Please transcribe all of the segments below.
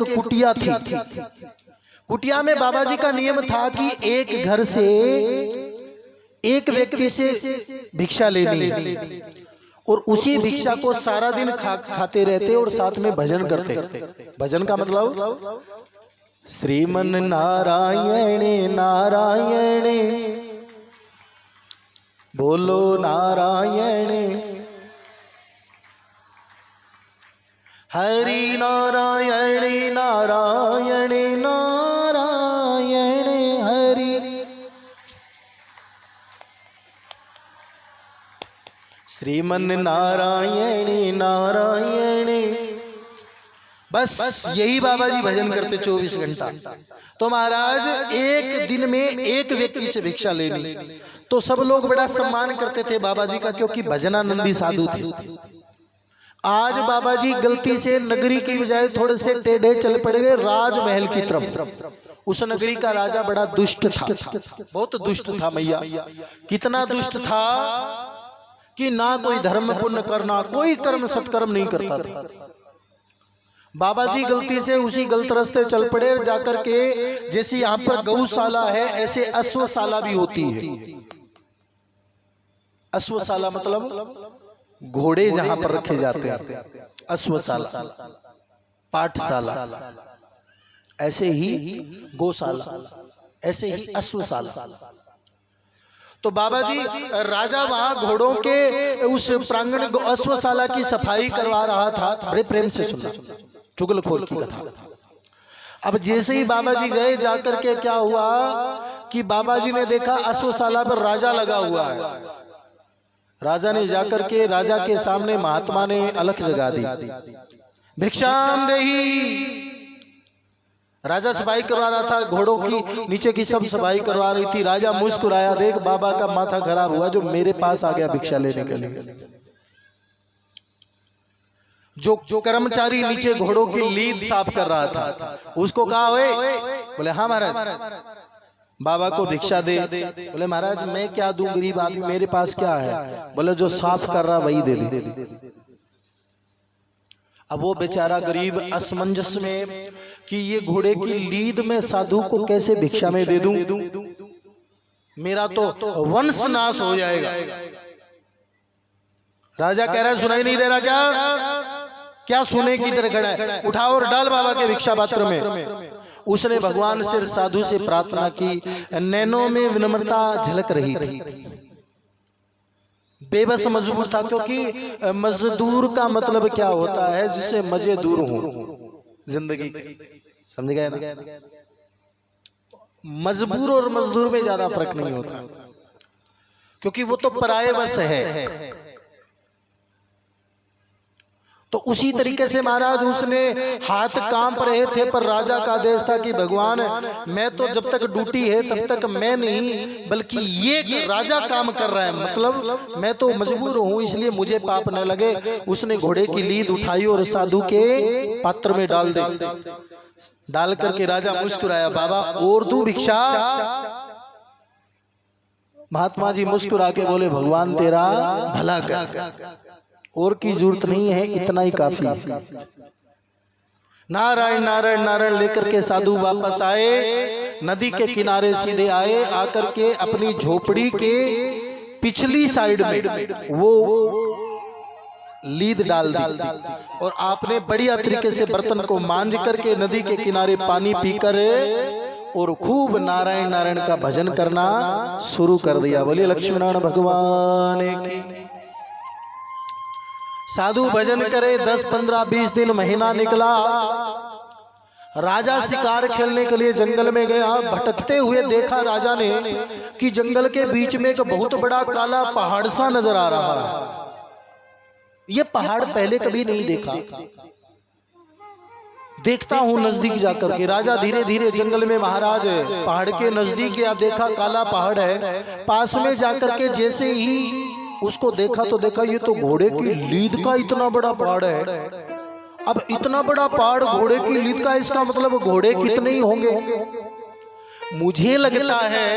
एक कुटिया थी। कुटिया में बाबा जी का नियम था कि एक घर से एक व्यक्ति से भिक्षा लेनी और उसी भिक्षा को सारा दिन खाते रहते और साथ में भजन करते। भजन का मतलब श्रीमन नारायण नारायण बोलो नारायण, हरि नारायण नारायण नारायण हरि। श्रीमन नारायण नारायण, बस यही बाबा जी भजन करते 24 घंटा। तो महाराज एक दिन में एक व्यक्ति से भिक्षा लेनी, तो सब लोग बड़ा सम्मान करते थे बाबा जी का, क्योंकि भजनानंदी साधु थे। आज बाबा जी गलती से नगरी की बजाय थोड़े से टेढ़े चल पड़ गए राजमहल की तरफ। उस नगरी का राजा बड़ा दुष्ट था, बहुत दुष्ट था मैया। कितना दुष्ट था कि ना कोई धर्म पुण्य करना, कोई कर्म सत्कर्म नहीं करता था। बाबा जी गलती से उसी गलत रास्ते चल पड़े, जाकर के जैसे यहाँ पर गौशाला है ऐसे अश्वशाला भी होती है। अश्वशाला मतलब घोड़े जहां पर रखे जाते हैं, अश्वशाला, पाठशाला, ऐसे ही गौशाला, ऐसे ही अश्वशाला। तो बाबा जी राजा वहां घोड़ों के उस प्रांगण अश्वशाला की सफाई करवा रहा था। बड़े प्रेम से सुना चुगलखोर की कथा। अब जैसे ही बाबा जी गए, जाकर के क्या हुआ कि बाबा जी ने देखा अश्वशाला पर राजा लगा हुआ है। राजा ने जाकर के राजा के सामने महात्मा ने अलख जगा दी, भिक्षाम देही। राजा सफाई करवा रहा था, घोड़ों की नीचे की सब सफाई करवा रही थी। राजा मुस्कुराया, देख बाबा का माथा खराब हुआ जो मेरे पास आ गया भिक्षा लेने के लिए। जो कर्मचारी नीचे घोड़ों की लीद साफ कर रहा था, उसको कहा ओए, बोले हाँ महाराज बाबा को भिक्षा दे। बोले महाराज मैं क्या दूं, गरीब आदमी, मेरे पास क्या है। बोले जो साफ कर रहा वही दे दे। अब वो बेचारा गरीब असमंजस में कि ये घोड़े की लीद में साधु को कैसे भिक्षा में दे दूं, मेरा तो वंश नाश हो जाएगा। राजा कह रहा है सुनाई नहीं दे रहा क्या सुने की तरह खड़ा है, उठाओ और डाल बाबा के भिक्षा पात्र में। उसने भगवान से साधु से प्रार्थना की, नैनों में विनम्रता झलक रही थी। बेबस मजदूर था, क्योंकि मजदूर का मतलब क्या होता है, जिससे मजे दूर हो जिंदगी, समझ गए ना। मजबूर और मजदूर में ज्यादा फर्क नहीं होता, क्योंकि वो तो पराये बस है। तो उसी तरीके से महाराज उसने हाथ कांप रहे थे, पर राजा का आदेश था कि भगवान मैं तो जब तक ड्यूटी है तब तक मैं नहीं, बल्कि ये राजा काम कर रहा है, मतलब मैं तो मजबूर हूं, इसलिए मुझे पाप न लगे। उसने घोड़े की लीद उठाई और साधु के पात्र में डाल दी। डाल करके राजा मुस्कुराया, बाबा और दूं भिक्षा। महात्मा जी मुस्कुरा के बोले भगवान तेरा भला कर, और की जरूरत नहीं है, इतना ही काफी है। नारायण नारायण नारायण लेकर के साधु वापस आए, नदी के किनारे सीधे आए, आकर के अपनी झोपड़ी के पिछली साइड में वो लीद डाल दी और आपने बढ़िया तरीके से बर्तन को मांज करके नदी के किनारे पानी पीकर और खूब नारायण नारायण का भजन करना शुरू कर दिया। बोलिए लक्ष्मी नारायण भगवान की। साधु भजन करे, 10, 15, 20 दिन महीना निकला। राजा शिकार खेलने के लिए जंगल में गया। भटकते हुए देखा राजा ने कि जंगल के बीच में एक बहुत बड़ा काला पहाड़ सा नजर आ रहा है। ये पहाड़ पहले कभी नहीं देखा। देखता हूं नजदीक जाकर के। राजा धीरे धीरे जंगल में महाराज पहाड़ के नजदीक गया, देखा काला पहाड़ है। पास में जाकर के जैसे ही उसको देखा तो देखा ये तो घोड़े की लीद का इतना बड़ा पहाड़ है। अब इतना बड़ा पहाड़ घोड़े की लीद का, इसका मतलब घोड़े कितने ही होंगे। मुझे लगता है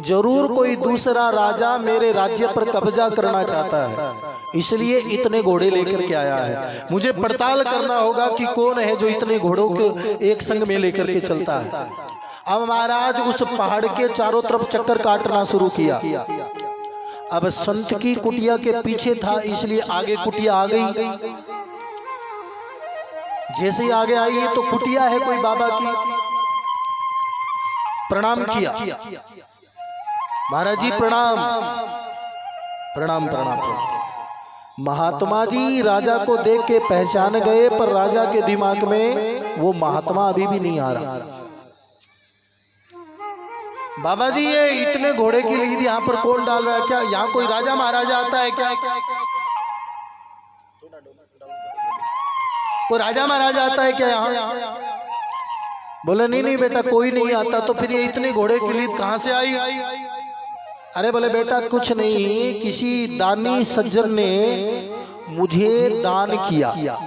जरूर कोई दूसरा राजा मेरे राज्य पर कब्जा करना चाहता है, इसलिए इतने घोड़े लेकर के आया है। मुझे पड़ताल करना होगा कि कौन है जो इतने घोड़ों के एक संग में लेकर के चलता है। अब महाराज उस पहाड़ के चारों तरफ चक्कर काटना शुरू किया। अब संत की कुटिया के पीछे था, इसलिए आगे कुटिया आ गई। जैसे ही आगे आई तो कुटिया है कोई बाबा की, प्रणाम किया। महाराज जी प्रणाम प्रणाम प्रणाम। महात्मा जी राजा को देख के पहचान गए, पर राजा के दिमाग में वो महात्मा अभी भी नहीं आ रहा। बाबा जी ये इतने घोड़े की लीद यहाँ पर कौन डाल रहा है? क्या यहाँ कोई राजा महाराजा आता है क्या? कोई राजा महाराजा आता है क्या यहाँ? बोले नहीं नहीं बेटा कोई नहीं आता। तो फिर ये इतने घोड़े की लीद कहाँ से आई? अरे बोले बेटा कुछ नहीं, किसी दानी सज्जन ने मुझे दान किया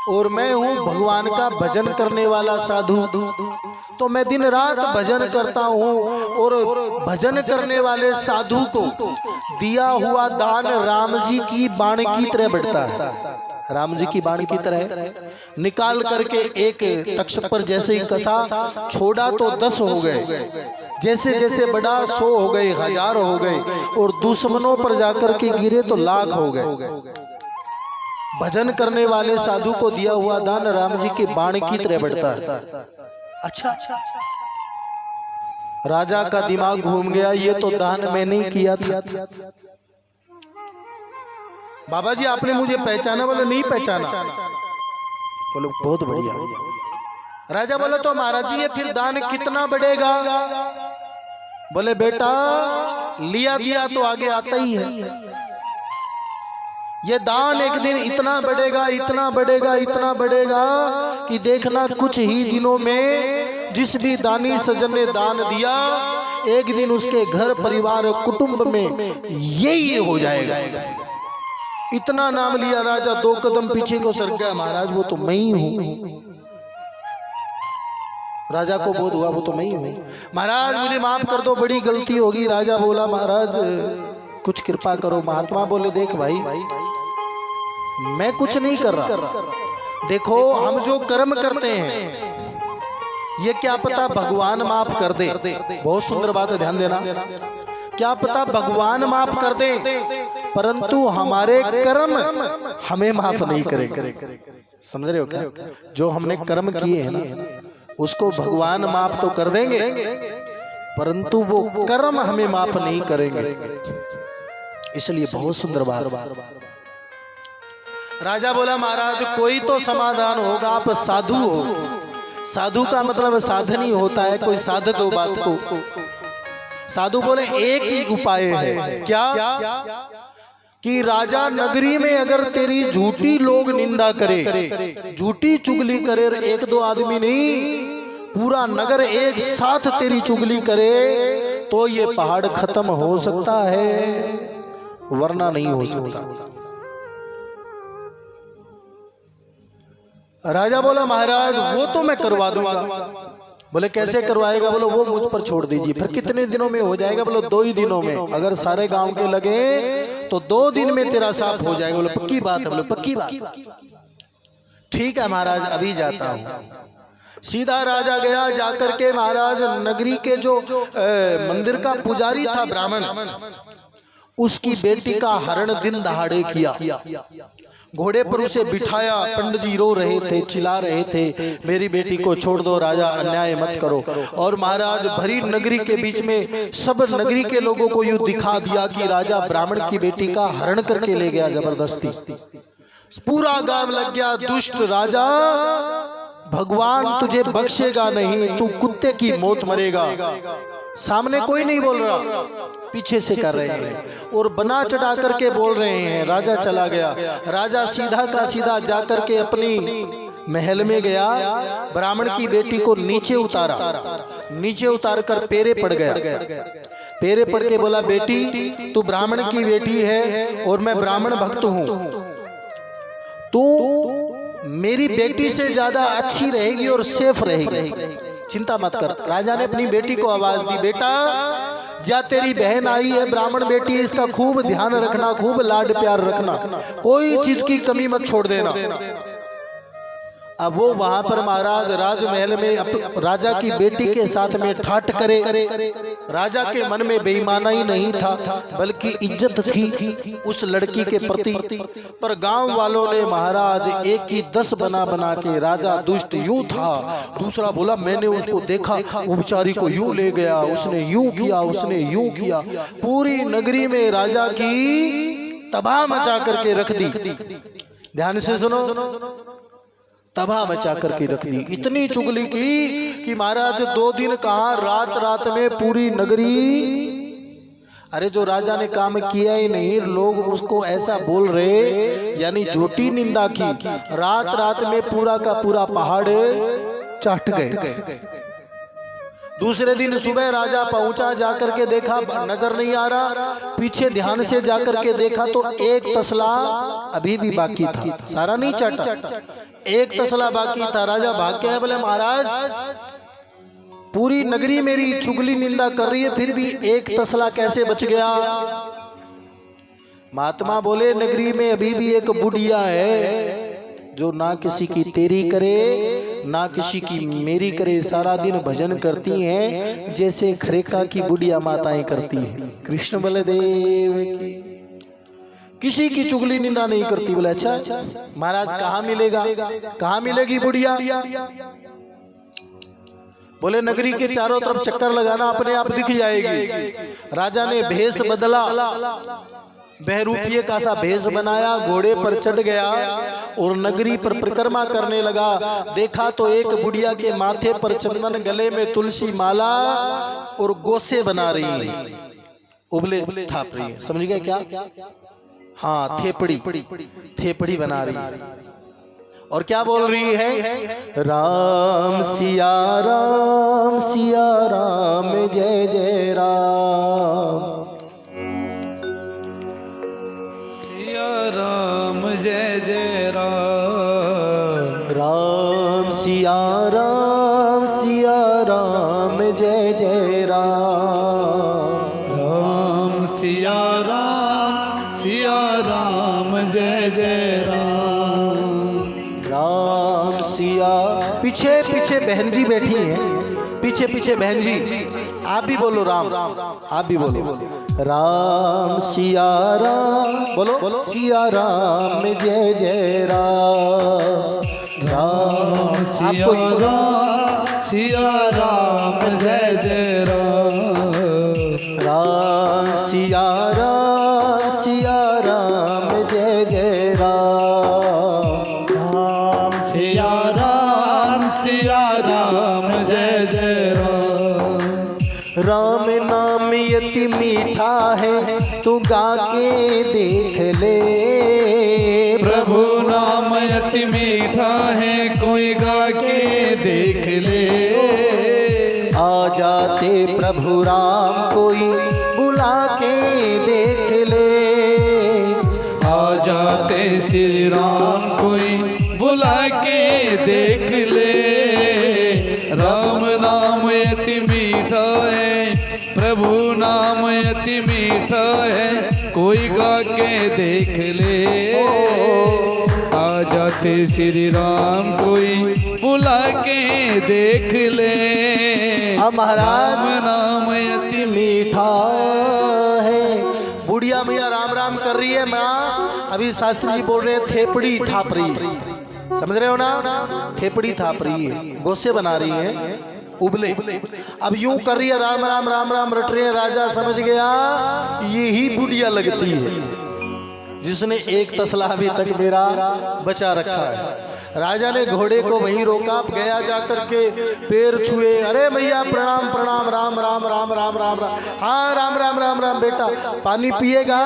और मैं हूँ भगवान का भजन करने वाला साधु, तो मैं दिन रात भजन करता हूँ और भजन करने वाले साधु को दिया हुआ दान राम जी की बाण की तरह बढ़ता है। राम जी की बाण की तरह निकाल करके एक तक्ष पर जैसे ही कसा, छोड़ा तो 10 हो गए, जैसे जैसे बड़ा 100 हो गए, 1000 हो गए, और दुश्मनों पर जाकर के गिरे तो लाख हो गए। भजन करने वाले साधु को दिया हुआ दान राम जी के बाण की तरह बढ़ता है। अच्छा, राजा का दिमाग घूम गया, ये तो दान मैंने ही किया था। बाबा जी आपने मुझे पहचाना? बोले नहीं पहचाना। बोले बहुत बढ़िया। राजा बोला तो महाराज जी ये फिर दान कितना बढ़ेगा? बोले बेटा लिया दिया तो आगे आता ही है, ये दान एक दिन इतना बढ़ेगा, इतना बढ़ेगा, इतना बढ़ेगा कि देखना कुछ ही दिनों में जिस भी दानी सज्जन ने दान दिया, एक दिन उसके घर परिवार कुटुंब में यही हो जाएगा। इतना नाम लिया राजा 2 कदम पीछे को सर गया। महाराज वो तो मैं ही हूँ। राजा को बोध हुआ वो तो मैं ही हूँ। महाराज मुझे माफ कर दो, बड़ी गलती होगी। राजा बोला महाराज कुछ कृपा करो। महात्मा बोले देख भाई मैं कुछ नहीं कर रहा, देखो हम जो कर्म करते हैं ये क्या पता भगवान माफ कर दे। बहुत सुंदर बात है, ध्यान देना। क्या पता भगवान माफ कर दे, परंतु हमारे कर्म हमें माफ नहीं करे। समझ रहे हो क्या? जो हमने कर्म किए हैं ना उसको भगवान माफ तो कर देंगे, परंतु वो कर्म हमें माफ नहीं करेंगे। इसलिए बहुत सुंदर बात। राजा बोला महाराज कोई तो समाधान होगा, आप साधु हो। साधु का मतलब साधन ही होता है, कोई साध दो बात को। साधु बोले एक ही उपाय है। क्या? कि राजा नगरी में अगर तेरी झूठी लोग निंदा करे, झूठी चुगली करे, 1-2 आदमी नहीं पूरा नगर एक साथ तेरी चुगली करे, तो ये पहाड़ खत्म हो सकता है, वरना नहीं हो सकता। राजा बोला महाराज वो तो मैं करवा दूंगा। बोले कैसे करवाएगा? बोलो वो मुझ पर छोड़ दीजिए। फिर कितने दिनों में हो जाएगा? बोलो 2 ही दिनों में। अगर सारे गांव के लगे तो 2 दिन में तेरा साफ हो जाएगा। बोलो पक्की बात है? बोलो पक्की बात। ठीक है महाराज अभी जाता हूँ। सीधा राजा गया, जाकर के महाराज नगरी के जो मंदिर का पुजारी था ब्राह्मण, उसकी बेटी का हरण दिन दहाड़े किया। घोड़े पर उसे बिठाया। पंडित जी रो रहे थे, चिल्ला रहे थे मेरी बेटी को छोड़ दो राजा, अन्याय मत करो। और महाराज भरी नगरी के बीच में सब नगरी के लोगों को यूं दिखा दिया कि राजा ब्राह्मण की बेटी का हरण करके ले गया जबरदस्ती। पूरा गांव लग गया दुष्ट राजा, भगवान तुझे बख्शेगा नहीं, तू कुत्ते की मौत मरेगा। सामने कोई नहीं बोल रहा, पीछे से कर रहे हैं और बना चढ़ा करके बोल रहे हैं। राजा चला गया। राजा सीधा का सीधा जाकर के अपनी महल में गया, ब्राह्मण की बेटी को नीचे उतारा। नीचे उतार कर पैरे पड़ गया। पैरे पड़ के बोला बेटी तू ब्राह्मण की बेटी है और मैं ब्राह्मण भक्त हूँ, तू मेरी बेटी से ज्यादा अच्छी रहेगी और सेफ रहेगी, चिंता मत कर। राजा ने अपनी बेटी को आवाज दी, बेटा जा तेरी बहन आई है ब्राह्मण बेटी, इसका खूब ध्यान रखना, खूब लाड प्यार रखना, कोई चीज की कमी मत छोड़ देना। अब वो वहां पर महाराज राजमहल में राजा की बेटी के साथ में ठाट करे। राजा के मन में बेईमानी नहीं था, बल्कि इज्जत थी उस लड़की के प्रति। पर गांव वालों ने महाराज एक ही 10 बना बना के, राजा दुष्ट यूं था, दूसरा बोला मैंने उसको देखा, वो बेचारी को यूं ले गया, उसने यूं किया, उसने यूं किया। पूरी नगरी में राजा की तबाह मचा करके रख दी। ध्यान से सुनो, तबाह मचा करके रख दी। इतनी चुगली की कि महाराज 2 दिन कहा, रात रात में पूरी नगरी, अरे जो राजा ने काम किया ही नहीं, लोग उसको ऐसा बोल रहे, यानी झूठी निंदा की। रात रात में पूरा का पूरा पहाड़ चाट गए। दूसरे दिन सुबह राजा पहुंचा, जाकर के देखा नजर नहीं आ रहा, पीछे ध्यान से जाकर के देखा तो एक तसला अभी भी बाकी था, सारा नहीं चाटा, एक तसला बाकी था। राजा भाग के बोले महाराज पूरी नगरी मेरी चुगली निंदा कर रही है, फिर भी एक तसला कैसे बच गया? महात्मा बोले नगरी में अभी भी एक बुढ़िया है जो ना किसी की तेरी करे ना किसी की मेरी करे, सारा दिन भजन करती हैं जैसे खरेका की बुढ़िया माताएं करती हैं। कृष्ण बलदेव की, किसी की चुगली निंदा नहीं करती। बोले अच्छा महाराज कहाँ मिलेगा, कहाँ मिलेगी बुढ़िया? बोले नगरी के चारों तरफ चक्कर लगाना, अपने आप दिख जाएगी। राजा ने भेष बदला, बहरूपिये का सा भेष बनाया, घोड़े पर चढ़ गया और नगरी पर परिक्रमा करने लगा। देखा तो एक बुढ़िया के माथे पर चंदन, गले में तुलसी माला और गोसे बना रही है, उबले थाप रही है। समझ गए क्या? हाँ, थेपड़ी बना रही है। और क्या बोल रही है? राम सिया राम जय जय राम, सिया राम जय जय राम, राम सिया राम जय जय राम, राम सिया राम जय जय राम, राम सिया। पीछे पीछे बहन जी बैठी हैं, पीछे पीछे बहन जी, आप भी बोलो राम, आप भी बोलो राम सिया राम, बोलो सिया राम जय जय राम, राम सिया राम जय जय राम, राम सिया राम जय जय राम, राम सिया राम जय जय राम, राम नाम यति मीठा है तू गा के देख ले, प्रभु नाम अति मीठा है कोई गा के देख ले, आ जाते प्रभु राम कोई बुला के देख ले, आ जाते श्री राम कोई बुला के देख ले, राम नाम अति मीठा है प्रभु नाम अति मीठा है कोई गा के देख ले, आ जाते श्री राम कोई बुला के देख ले, महाराज नाम अति मीठा है। बुढ़िया भैया राम राम कर रही है माँ, अभी शास्त्री जी बोल रहे हैं थेपड़ी थाप रही है, समझ रहे हो ना? थेपड़ी थाप रही है, गोसे बना रही है उबले। अब यूं कर रही है राम राम राम राम रट रहे हैं। राजा समझ गया यही बुढ़िया लगती है जिसने एक तसला अभी तक मेरा बचा रखा है। राजा ने घोड़े को वहीं रोका, गया जाकर के पैर छुए, अरे भैया प्रणाम प्रणाम, राम राम राम राम राम राम, हाँ राम राम राम राम, बेटा पानी पिएगा,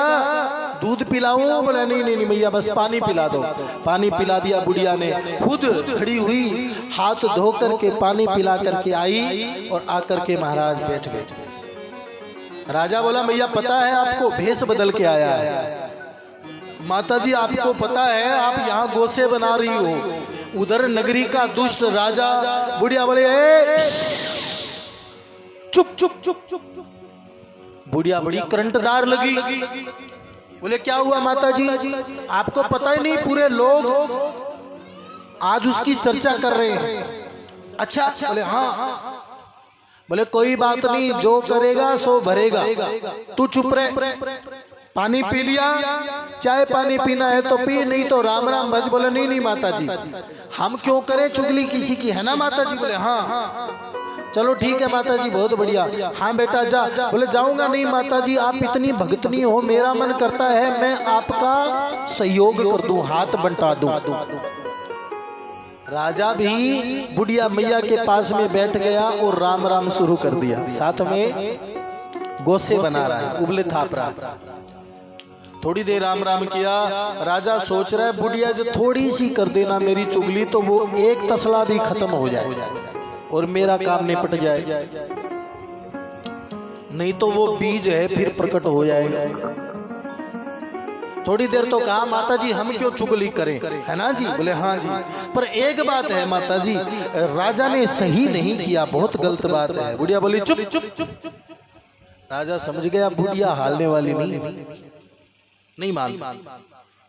दूध पिलाऊं? बोला नहीं नहीं भैया बस पानी पिला दो। पानी पिला दिया। बुढ़िया ने खुद खड़ी हुई, हाथ धो करके पानी पिला करके आई और आकर के महाराज बैठ गए। राजा बोला भैया पता है आपको भेष बदल के आया है। माता जी आपको पता है आप यहाँ गोसे बना रही हो, उधर नगरी का दुष्ट राजा। बुढ़िया बोले चुप चुप चुप चुप चुप, बुढ़िया बड़ी करंटदार लगी। बोले क्या हुआ माता जी, आपको पता ही नहीं पूरे लोग आज उसकी चर्चा कर रहे हैं। अच्छा, बोले हाँ। बोले कोई बात नहीं, जो करेगा सो भरेगा, तू चुप रहे। पानी पी लिया, चाय पानी पीना है तो पी, नहीं तो राम राम भज। बोले नहीं नहीं माता जी, हम क्यों करें चुगली किसी की, है ना माता जी। बोले हाँ। चलो ठीक है माता जी, बहुत बढ़िया। हाँ बेटा जा। बोले जाऊंगा नहीं माता जी, आप इतनी भगतनी हो, मेरा मन करता है मैं आपका सहयोग कर दूं, हाथ बंटा दूं। राजा भी बुढ़िया मैया के पास में बैठ गया और राम राम शुरू कर दिया। साथ में गोसे बना रहा है, उबले थाप रहा है। थोड़ी देर राम राम किया। राजा सोच रहा है बुढ़िया जो थोड़ी सी कर देना मेरी चुगली, तो वो एक तसला भी खत्म हो जाए और मेरा काम निपट जाए, नहीं तो वो बीज है फिर प्रकट हो जाएगा। थोड़ी देर तो कहा माता जी हम क्यों चुगली करें, है ना जी। बोले हाँ जी, पर एक बात है माता जी, राजा ने सही नहीं किया, बहुत गलत बात है। बुढ़िया बोली चुप चुप चुप चुप। राजा समझ गया बुढ़िया हारने वाली नहीं मान,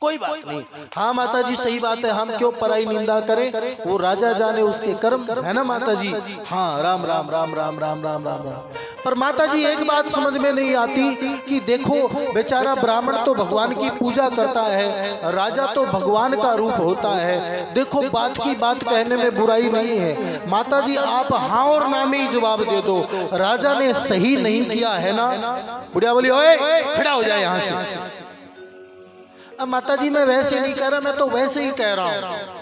कोई बात नहीं। हाँ माता जी सही बात है, हम क्यों पराई निंदा करें, वो राजा जाने उसके कर्म, है ना माता जी। हाँ राम राम राम राम राम राम राम राम। पर माता जी एक बात समझ में नहीं आती कि देखो बेचारा ब्राह्मण तो भगवान की पूजा करता है, राजा तो भगवान का रूप होता है। देखो बात की बात कहने में बुराई नहीं है। माता जी आप हाँ और ना में ही जवाब दे दो, राजा ने सही नहीं किया है ना। बुढ़िया बोली ओए खड़ा हो जाए यहाँ से। अब माता जी मैं वैसे नहीं कह रहा, मैं तो वैसे ही कह रहा हूं।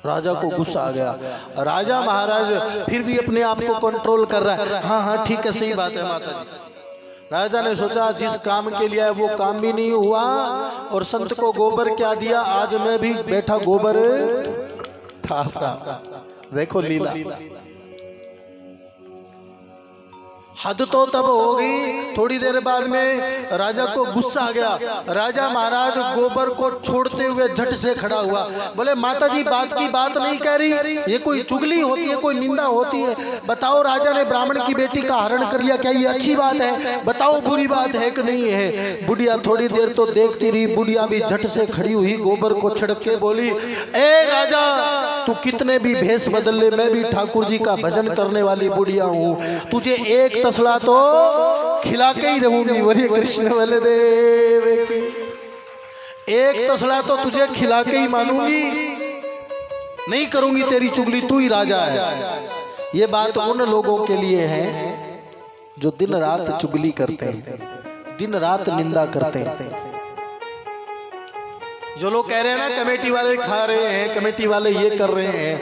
राजा को गुस्सा आ गया। राजा महाराज फिर भी अपने आप को कंट्रोल कर रहा है। हाँ हाँ ठीक है सही बात है माता जी। राजा ने सोचा जिस काम के लिए वो काम भी नहीं हुआ और संत को गोबर क्या दिया, आज मैं भी बैठा गोबर था। देखो लीला, हद तो तब हो गई। थोड़ी देर बाद में राजा को गुस्सा आ गया। राजा महाराज गोबर को छोड़ते हुए झट से खड़ा हुआ। बोले माता जी बात की बात नहीं कह रही, ये कोई चुगली होती है, कोई निंदा होती है। बताओ राजा ने ब्राह्मण की बेटी का हरण कर लिया, क्या ये अच्छी बात है? बताओ बुरी बात है कि नहीं है? बुढ़िया थोड़ी देर तो देखती रही। बुढ़िया भी झट से खड़ी हुई, गोबर को छिड़क के बोली, ए राजा तू कितने भी भेष बदल ले, मैं भी ठाकुर जी का भजन करने वाली बुढ़िया हूँ, तुझे एक तसला तो खिला के ही रहूंगी। बोलिए कृष्ण बलदेव की। एक तसला तो तुझे खिला के ही मानूंगी, नहीं करूंगी तेरी चुगली, तू ही राजा है। ये बात उन लोगों के लिए है जो दिन रात चुगली करते हैं, दिन रात निंदा करते हैं। जो लोग कह रहे हैं ना कमेटी वाले खा रहे हैं, कमेटी वाले ये कर रहे हैं,